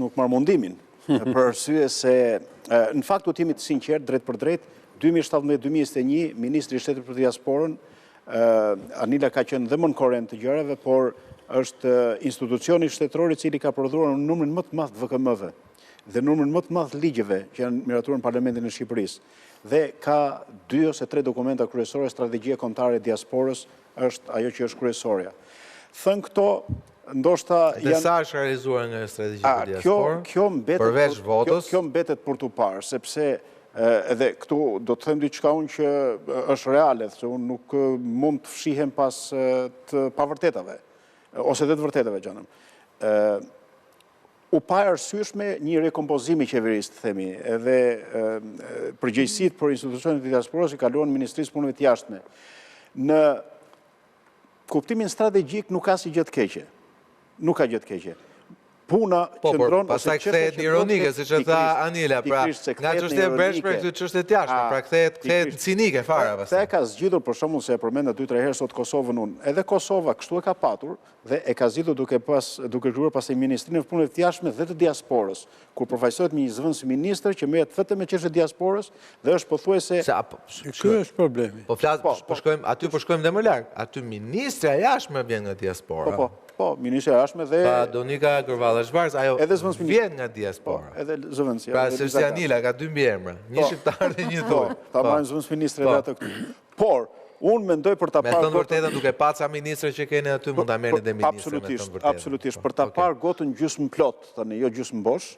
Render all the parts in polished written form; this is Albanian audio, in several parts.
nuk marr mundimin, për arsye se, në fakt do të jemi të sinqert, drejt për drejt, 2017-2021, Ministri i Shtetit për Diasporën, Anila ka qenë dhe më në korrent të gjërave, por është institucioni shtetëror i cili ka prodhuar numrin më të madh të VKM-ve dhe numrin më të madh të ligjeve që janë miratuar në Parlamentin e Shqipërisë. Dhe ka 2 ose 3 dokumenta kryesore, strategjia kombëtare e diasporës është ajo që është kryesorja. Thënë këto, ndoshta janë... Dhe sa është realizuar nga strategjia e diasporë? Përveç votës? Kjo mbetet për tu parë, sepse edhe këtu do të them diçka unë që është reale, se unë nuk mund të fshihem pas të pavërtetave, ose dhe të vërtetave, gjanëm. U pa arsyeshme një rekompozimi qeverisë, të themi, edhe përgjegjësitë për institucionet e diasporës i kaluan Ministrisë Punëve të Jashtme. Në kuptimin strategjik nuk ka si gjë të keqe. Nuk ka gjë të keqe. Puna qëndron... Po, pastaj kthehet ironike, siç e tha Anila, pra nga çështja e brendshme këtë çështje të jashtme, pra kthehet cinike fare pastaj. Kthehet ka zgjidhur për shembull se e përmenda 2-3 herë sot Kosovën unë. Edhe Kosova kështu e ka patur dhe e ka zgjidhur duke krijuar pastaj Ministrinë e Punëve të Jashtme dhe të diasporës, kur përfaqësohet me një zëvendës ministër që merret vetëm me çështje diasporës dhe është pothuajse ky është problemi. Po po shkojmë dhe më larg. Aty ministra e jashtme vjen nga diaspora. Po, ministra e jashtme dhe... Pa Donika Gërvalla-Zhvarz, ajo vjen nga diaspora. Edhe zëvendësia. Pra, se Anila ka 2 mbiemra, një shqiptar dhe një dorë. Ta marrin zëvendës ministre dhe atë këtu. Por, unë mendoj për ta parë... Me thënë vërtetën, duke paca ministre që keni aty, mund ta merrni dhe ministre me thënë vërtetën. Absolutisht, për ta parë gotën gjysmë plot, tani jo gjysmë bosh,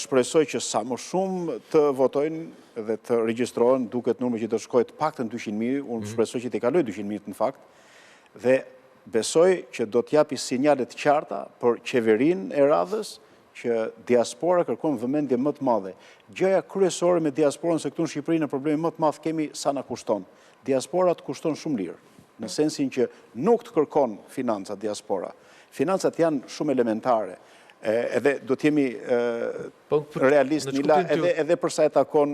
shpresoj që sa më shumë të votojnë dhe të regjistrohen, duket numri që do shkojë të paktën 200.000, unë shpresoj që t'i kaloj 200.000 në fakt, dhe besoj që do t'japi sinjalet qarta për qeverinë e radhës që diaspora kërkon vëmendje më të madhe. Gjëja kryesore me diasporën se këtu në Shqipëri në problemi më të madh kemi sa na kushton. Diaspora të kushton shumë lirë, në sensin që nuk të kërkon financat diaspora. Financat janë shumë elementare. Edhe do t'jemi realist, Mila, edhe përsa e takon,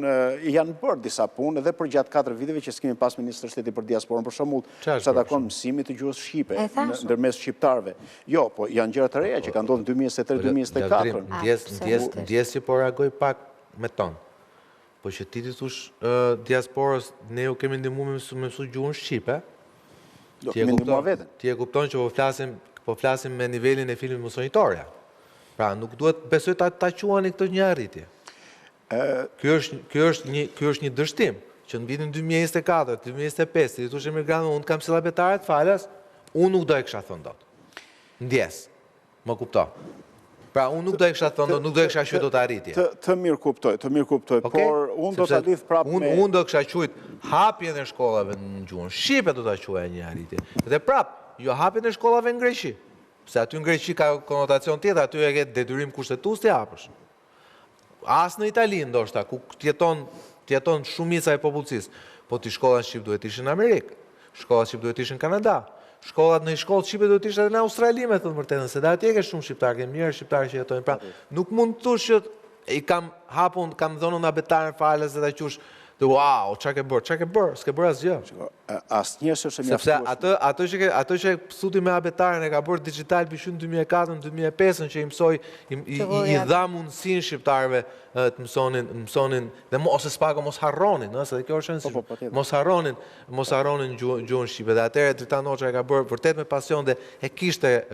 janë bërë disa punë, edhe për gjatë 4 viteve që s'kemi pas Ministrë Shteti për diasporën, për shembull, përsa takon mësimit të gjuhës Shqipe, ndërmes shqiptarve. Jo, po janë gjëra të reja që kanë ndodhur në 2023-2024. Ndjes që po reagoj pak me ton. Po që ti thush diasporës, ne ju kemi ndihmuar me mësu gjuhën Shqipe. Ti e kupton që po flasim me nivelin e filmit mësonjtorja. Pra, nuk duhet besoj ta quani këtë një arritje. Ky është një dështim, që në vitin 2024, 2025, ti thush emigrant, unë kam si llabetare të falas, unë nuk do e kisha thënë dot. Ndjes, më kupto. Pra, unë nuk do e kisha thënë dot, nuk do e kisha qenë dot arritje. Të mirë kuptoj, por unë do ta lidh prapë me... Unë do kisha quajt hapjen e shkollave në gjuhën shqipe do ta quaja një arritje. Dhe prapë, jo hapjen e shkollave në Greqi. Se aty në Greqi ka konotacion tjetër, aty e ke detyrim kushtetues të hapësh. As në Itali ndoshta, ku jeton shumica e popullsisë, po ti shkollat shqip duhet ishin në Amerikë, shkollat shqip duhet ishin në Kanada, shkollat në shkollë shqipe duhet ishin edhe në Australi, me thënë vërtetën, se dhe atje ke shumë shqiptarë, ke mirë shqiptarë që jetojnë. Pra, nuk mund të thush që i kam hapun, kam dhënë në betarën falës dhe ta qush, dhe wow, qa ke bërë, s'ke bërë asgjë. Asnjë s'është mjaftueshme. Sepse ato që suti me abetaren e ka bërë digital pishin 2004-2005 që i dha mundësin shqiptarëve të mësonin, ose s'pako mos harronin, se kjo është nësi, mos harronin gjuhën shqipe. Dhe atëre Dritan Hoxha e ka bërë vërtet me pasion dhe e kishte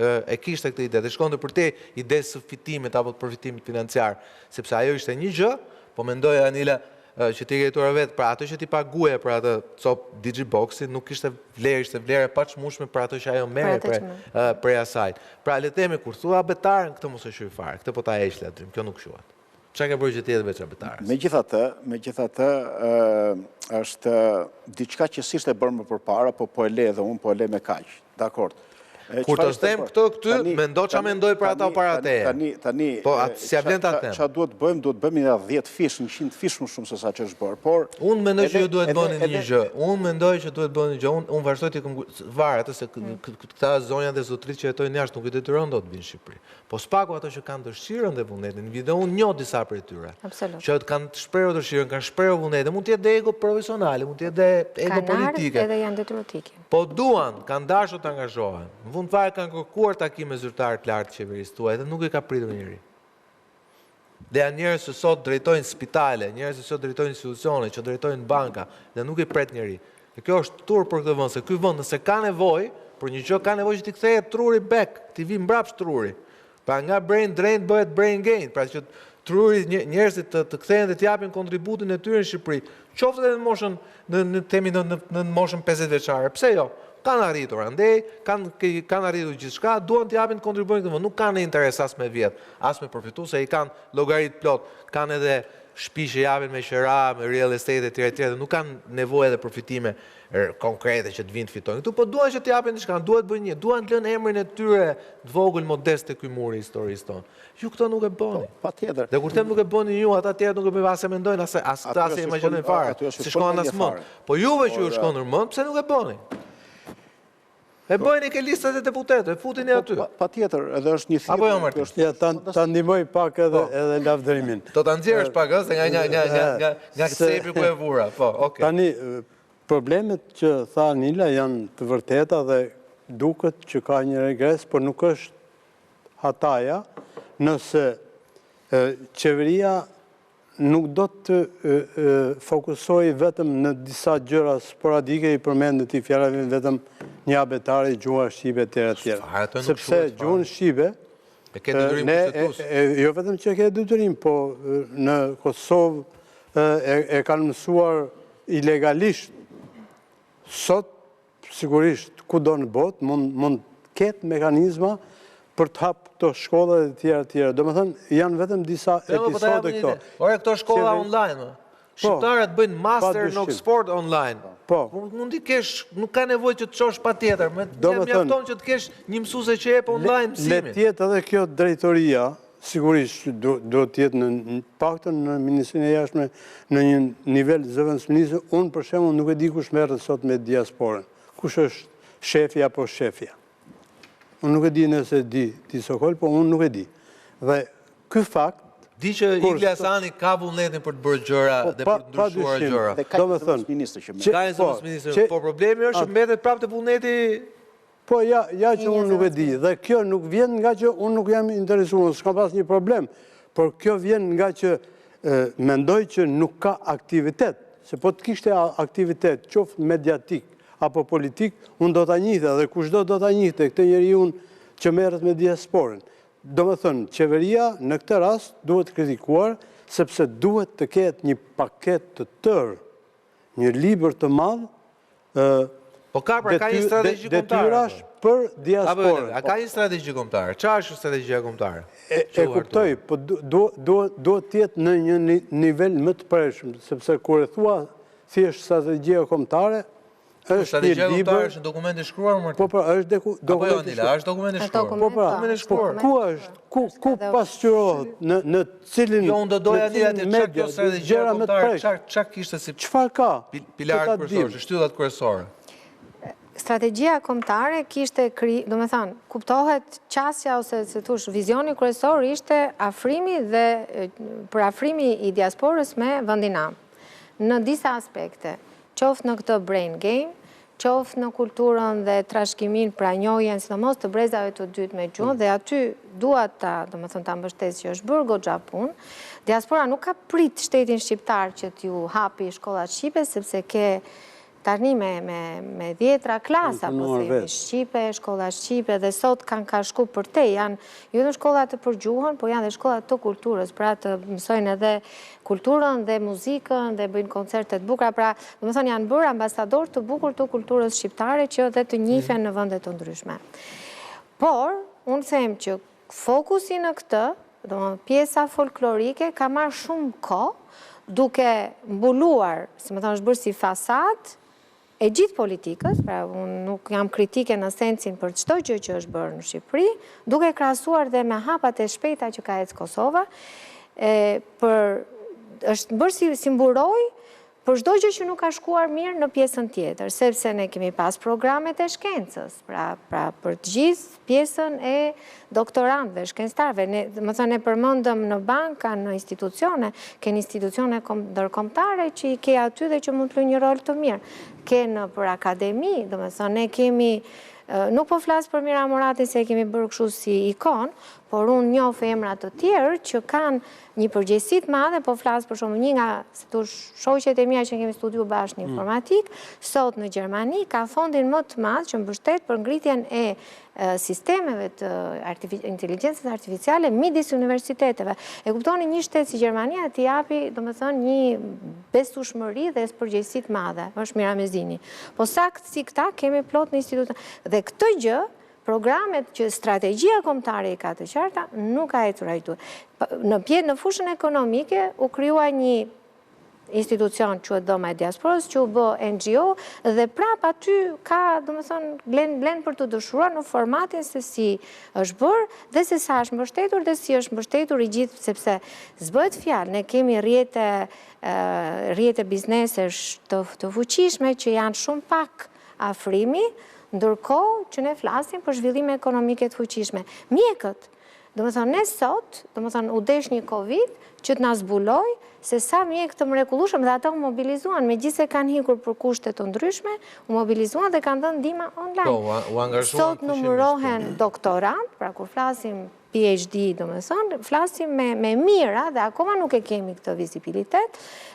këtë ide, dhe shkonte për te ide së fitimit apo të përfitimit financiar, sepse ajo ishte një gjë, po mendoj Anila, që ti drejtuara vetë, pra ato që ti paguaje për atë cop Digiboxit, nuk ishte vlerë, ishte vlerë pa çmueshme për ato që ajo merret prej asaj. Pra le të themi kur thua abetaren, këtë mos e shuaj fare, këtë po ta heq aty, kjo nuk quhet. Çka ke bërë që ti edhe veç abetarës? Megjithatë, është diçka që s'ishte bërë më përpara, po e le edhe unë, po e le me kaq. Dakor. Kur të them këtu, mendo qa mendoj për ata para teje. Po, si a vlen të atem. Qa duhet bëjmë një 10 fish, 100 fish më shumë se sa që është bërë, por... Unë mendoj që ju duhet bëni një gjë. Unë mendoj që duhet bëni një gjë. Unë vazhdoj t'i varë, atë se këta zonja dhe zotrit që jetojnë jashtë nuk i detyron do të vinë në Shqipëri. Po s'paku ato që kanë dëshirën dhe vullnetin, dhe unë njoh disa prej tyre. Që kanë shprehur dëshirën, kanë shprehur vullnetin, mund të jetë ego profesionale, mund të jetë ego politike. Edhe janë detyruar. Po duan, kanë dashur të angazhohen. Në fund fare kanë kërkuar takime zyrtare të lartë qeverisë tuaj dhe nuk i ka pritur njëri. Dhe janë njerëz që sot drejtojnë spitale, njerëz që sot drejtojnë institucione, që drejtojnë banka, dhe nuk i pret njeri. Dhe kjo është tur për këtë vend, se ky vend nëse ka nevojë, për një gjë ka nevojë që t'i kthehet truri back, t'i vi mbrapsht truri. Pra nga brain drain bëhet brain gain, pra që truri njerëzit të kthehen dhe t'japin kontributin e tyre në Shqipëri. Qoftë edhe në moshën 50 vjeçare. Pse jo? Kanë arritur andej, kanë arritur gjithçka, duan të japin kontributin këtë vend. Nuk kanë interes as me vjet, as me përfitu, se i kanë llogarit plot, kanë edhe shtëpi që japin me qira, me real estate etj, nuk kanë nevojë edhe përfitime konkrete që të vinë të fitojnë. Këtu po duan që të japin diçka, duan të bëjnë duan të lënë emrin e tyre të vogël modest te ky muri historisë tonë. Ju këto nuk e bëni. Patjetër. Dhe kur them nuk e bëni ju, ata të tjerë nuk e bëjnë as e mendojnë, as ata se imagjinojnë fare. Si shkon as mend. Po juve që ju shkon ndërmend, pse nuk e bëni? E bëjni ke listat e deputetëve, futini aty. Patjetër, edhe është një Apo jo, Martin? Ja, ta ndihmoj pak edhe lavdërimin. Do ta nxjerrësh pak se nga sepi ku e vura. Po, okay. Tani, problemet që tha Nila janë të vërteta dhe duket që ka një regres, por nuk është hataja nëse qeveria nuk do të fokusoj vetëm në disa gjëra sporadike, i përmendet i fjalave vetëm një abetare, gjuha shqipe etj. Sepse gjuhën shqipe jo vetëm që ke detyrim, po në Kosovë e kanë mësuar ilegalisht. Sot, sigurisht, kudo në botë, mund ketë mekanizma për të hapë këto shkollat e tjera. Do më thënë, janë vetëm disa episode këto. Ore, këto shkolla online, shqiptarët bëjnë master në Oxford online. Po. Mundi kesh, nuk ka nevojë që të çosh patjetër, mjafton që të kesh një mësuese që jep online mësimin. Le të jetë edhe kjo drejtoria, sigurisht do të jetë në paktën në Ministrinë e Jashtme në një nivel zëvendësministër. Unë për shembull nuk e di kush merret sot me diasporën. Kush është shefi apo shefja? Unë nuk e di nëse di ti Sokol, po unë nuk e di. Dhe ky fakt di që Ilyas Ani ka vullnetin për të bërë gjëra dhe për të ndryshuar gjëra. Dhe ka një zëvendësministër që merret. Ka një zëvendësministër, po problemi është që mbetet prapë te vullneti. Po ja që unë nuk e di, dhe kjo nuk vjen nga që unë nuk jam interesuar, s'ka pas një problem, por kjo vjen nga që mendoj që nuk ka aktivitet, se po të kishte aktivitet, qoftë mediatik apo politik, unë do t'a njihte, dhe kushdo do t'a njihte, këtë njeri unë që merret me diasporën. Do me thënë, qeveria në këtë rast duhet kritikuar, sepse duhet të ketë një paket të tërë, një libër të madh, po ka një strategji kombëtare. Detyrash për diasporën. A ka një strategji kombëtare? Çfarë është strategjia kombëtare? E kuptoj, po duhet të jetë në një nivel më të prershëm, sepse kur e thua thjesht strategjia kombëtare, është një libër, është dokument i shkruar, Martin. Po pra, është dokument i shkruar. Është dokument i shkruar. Po pra, ku është, ku pasqyrohet, në cilin jo, unë do doja një atë çka kjo strategjia kombëtare, çka kishte si çfarë ka? Pilaret kryesorë, shtyllat kryesore. Strategjia kombëtare kishte do me thënë, kuptohet qasja ose se thush, vizioni kryesor ishte për afrimi i diasporës me vendin nam. Në disa aspekte, qoftë në këtë brain game, qoftë në kulturën dhe trashëgimin pra njohjen sidomos të brezave të dytë me gjuhën, dhe aty duat do me thënë ta mbështes që është bërë goxha punë. Diaspora nuk ka prit shtetin shqiptar që t'ju hapi shkollat shqipe, sepse ke tani me 10 klasa, po themi shqipe, shkolla shqipe, dhe sot kanë ka shku për te, janë jo në shkollat të përgjuhën, po janë dhe shkollat të kulturës, pra të mësojnë edhe kulturën dhe muzikën dhe bëjnë koncertet bukura, pra do më thonë janë bërë ambasador të bukur të kulturës shqiptare që dhe të njihen në vëndet të ndryshme. Por, unë them që fokusi në këtë, do më pjesa folklorike, ka marrë shumë kohë, duke mbuluar, si më thonë është bërë si fasad, e gjithë politikës, pra unë nuk jam kritike në sensin për çdo gjë që është bërë në Shqipëri, duke krahasuar dhe me hapat e shpejta që ka ecë Kosova, është bërë si mburoj për çdo gjë që nuk ka shkuar mirë në pjesën tjetër, sepse ne kemi pas programet e shkencës, pra për të gjithë pjesën e doktorantëve, shkencëtarëve, më thënë ne përmendëm në banka, në institucione, kënë institucione ndërkombëtare që i ke aty dhe që mund të luajnë një rol të mirë. Kënë për akademi, do me thënë ne kemi, nuk po flasë për Mira Muratin se kemi bërë kështu si ikon, por unë njoh emra të tjerë që kanë një përgjegjësi të madhe, po flas për shembull një nga shoqet e mia që kemi studiu bashkë në informatik, sot në Gjermani ka fondin më të madh që mbështet për ngritjen e sistemeve të inteligjencës artificiale midis universiteteve. E kuptoni, një shtet si Gjermania t'i japi, domethënë, një besueshmëri dhe përgjegjësi të madhe, është miramezini. Po sakt si këta kemi plot në institut. Dhe këtë gjë, programet që strategjia kombëtare i ka të qarta, nuk ka ecur ajtu. Në fushën ekonomike u krijua një institucion quhet Dhoma e Diasporës, që u bë NGO, dhe prap aty ka, domethënë, blen për të dëshuar në formatin se si është bërë dhe se sa është mbështetur dhe si është mbështetur i gjithë, sepse s'bëhet fjalë, ne kemi rrjete biznesesh të fuqishme që janë shumë pak afrimi, ndërkohë që ne flasim për zhvillime ekonomike të fuqishme. Mjekët, domethënë, ne sot, domethënë, u desh një Covid që të na zbuloj se sa mjekë të mrekullueshëm dhe ata u mobilizuan, megjithëse kanë hikur për kushte të ndryshme, u mobilizuan dhe kanë dhënë ndihmë online. Sot numërohen doktorant, pra kur flasim PhD, domethënë, flasim me mira dhe akoma nuk e kemi këtë vizibilitet,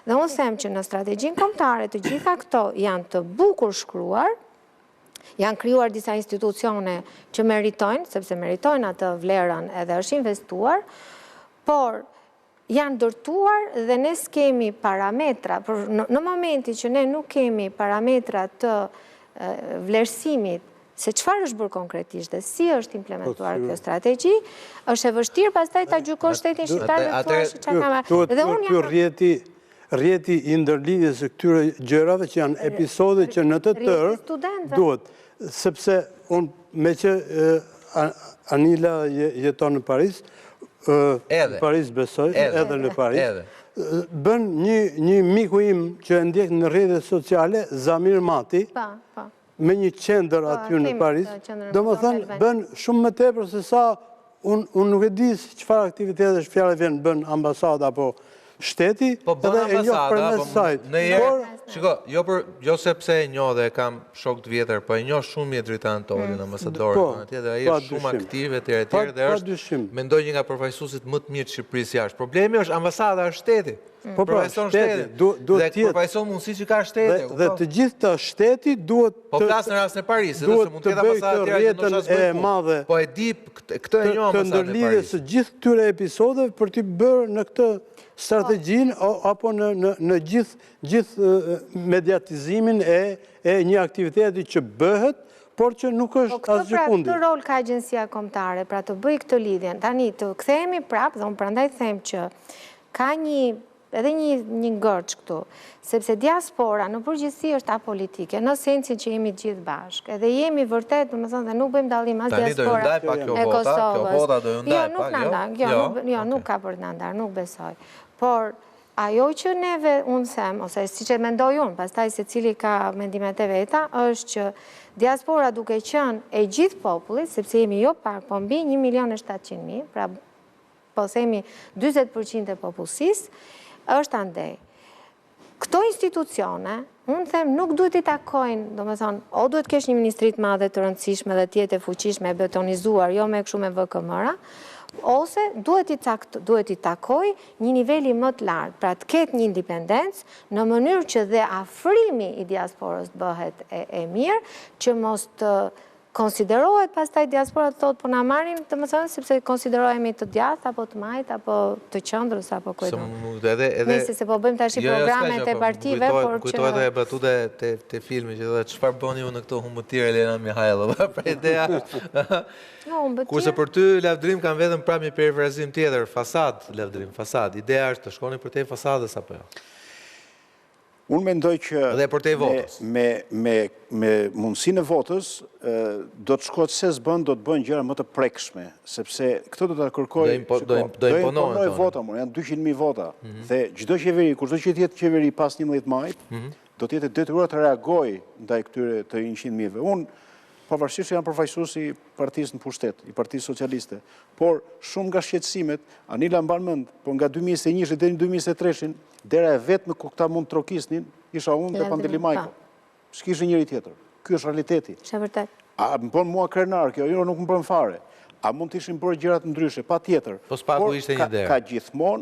dhe unë them që në strategjinë kombëtare të gjitha këto janë të bukur shkruar, janë krijuar disa institucione që meritojnë, sepse meritojnë atë vlerën edhe është investuar, por janë dërtuar dhe ne s'kemi parametra, në momenti që ne nuk kemi parametra të vlerësimit se çfarë është bërë konkretisht dhe si është implementuar kjo strategji, është e vështirë pastaj ta gjykosh shtetin shqiptar dhe thuash çka ka. Rrjeti i ndërlidhjes së këtyre gjërave që janë episode që në të tërë duhet, sepse unë me që Anila jeton në Paris, në Paris besoj, edhe në Paris, bën një miku im që e ndjek në rrjetet sociale, Zamir Mati, me një qendër aty në Paris, domethënë bën shumë më tepër se sa unë nuk e di çfarë aktivitetesh fjalë vjen bën ambasada apo shteti, edhe e njoh përmes sajt. Shiko, jo sepse e njoh dhe kam shok të vjetër, po e njoh shumë mirë Dritan Tolin, ambasador, dhe ai është shumë aktiv etj dhe është mendoj një nga përfaqësuesit më të mirë të Shqipërisë jashtë. Problemi është ambasada është shteti. Përfaqëson shteti. Dhe përfaqëson mundësi që ka shteti. Dhe të gjithë shteti duhet po flas në rastin e Parisit, edhe se mund të jetë ambasada tjetër që ndoshta e madhe. Po e di këtë e njoh ambasadën e Parisit. Të ndërlidhjes së gjithë këtyre episodeve për të bërë në këtë strategjinë apo në gjithë mediatizimin e një aktiviteti që bëhet, por që nuk është asgjë fundi. Këtë rol ka agjencia kombëtare, pra të bëj këtë lidhjen. Tani të kthehemi prapë, dhe unë prandaj them që ka edhe një gërç këtu, sepse diaspora në përgjithësi është apolitike, në sensin që jemi gjithë bashkë, edhe jemi vërtet, domethënë, dhe nuk bëjmë dallim as diaspora e Kosovës. Jo, nuk ka për të na ndarë, nuk besoj. Por ajo që neve unë them, ose siç e mendoj unë, pastaj secili ka mendimet e veta, është që diaspora duke qenë e gjithë popullit, sepse jemi jo pak, po mbi 1.700.000, pra po themi 40% e popullsisë, është andej. Këto institucione, unë them, nuk duhet i takojnë, domethënë, o duhet kesh një ministri të madhe të rëndësishme dhe tjetë e fuqishme e betonizuar, jo me kështu me VKM-ra, ose duhet i takoj një niveli më të lartë, pra të ketë një independencë në mënyrë që dhe afrimi i diasporës bëhet e mirë, që mos të konsiderohet pastaj diaspora të thotë po na marrin, domethënë sepse konsiderohemi të djathtë apo të majtë apo të qendrës apo kujt. Nëse se po bëjmë tash programet e partive, por që kujtohet edhe batute te filmi që thotë çfarë bëni ju në këto humbëtire Elena Mihajlova. Pra ideja kurse për ty lavdrim kanë vetëm prapë një perifrazim tjetër, fasad, lavdrim, fasad. Ideja është të shkoni përtej fasadës apo jo? Unë mendoj që me mundësinë e votës do të shkohet se s'bën, do të bëjnë gjëra më të prekshme, sepse këtë do të kërkoj, do imponoj vota, janë 200.000 vota, dhe çdo qeveri, kurdo që të jetë qeveri pas 11 majit, do të jetë detyruar të reagojë ndaj këtyre të 100.000-ve. Unë pavarësisht se janë përfaqësues i partisë në pushtet, i Partisë Socialiste, por shumë nga shqetësimet, Anila mban mend, po nga 2021 deri në 2023, dera e vetme ku këta mund trokisnin, isha unë dhe Pandeli Majko. S'kishte njëri tjetër. Ky është realiteti. Është vërtet. A më bën mua krenar kjo? Jo, nuk më bën fare. A mund të ishin bërë gjërat ndryshe? Patjetër. Po s'paku ishte një derë. Ka gjithmonë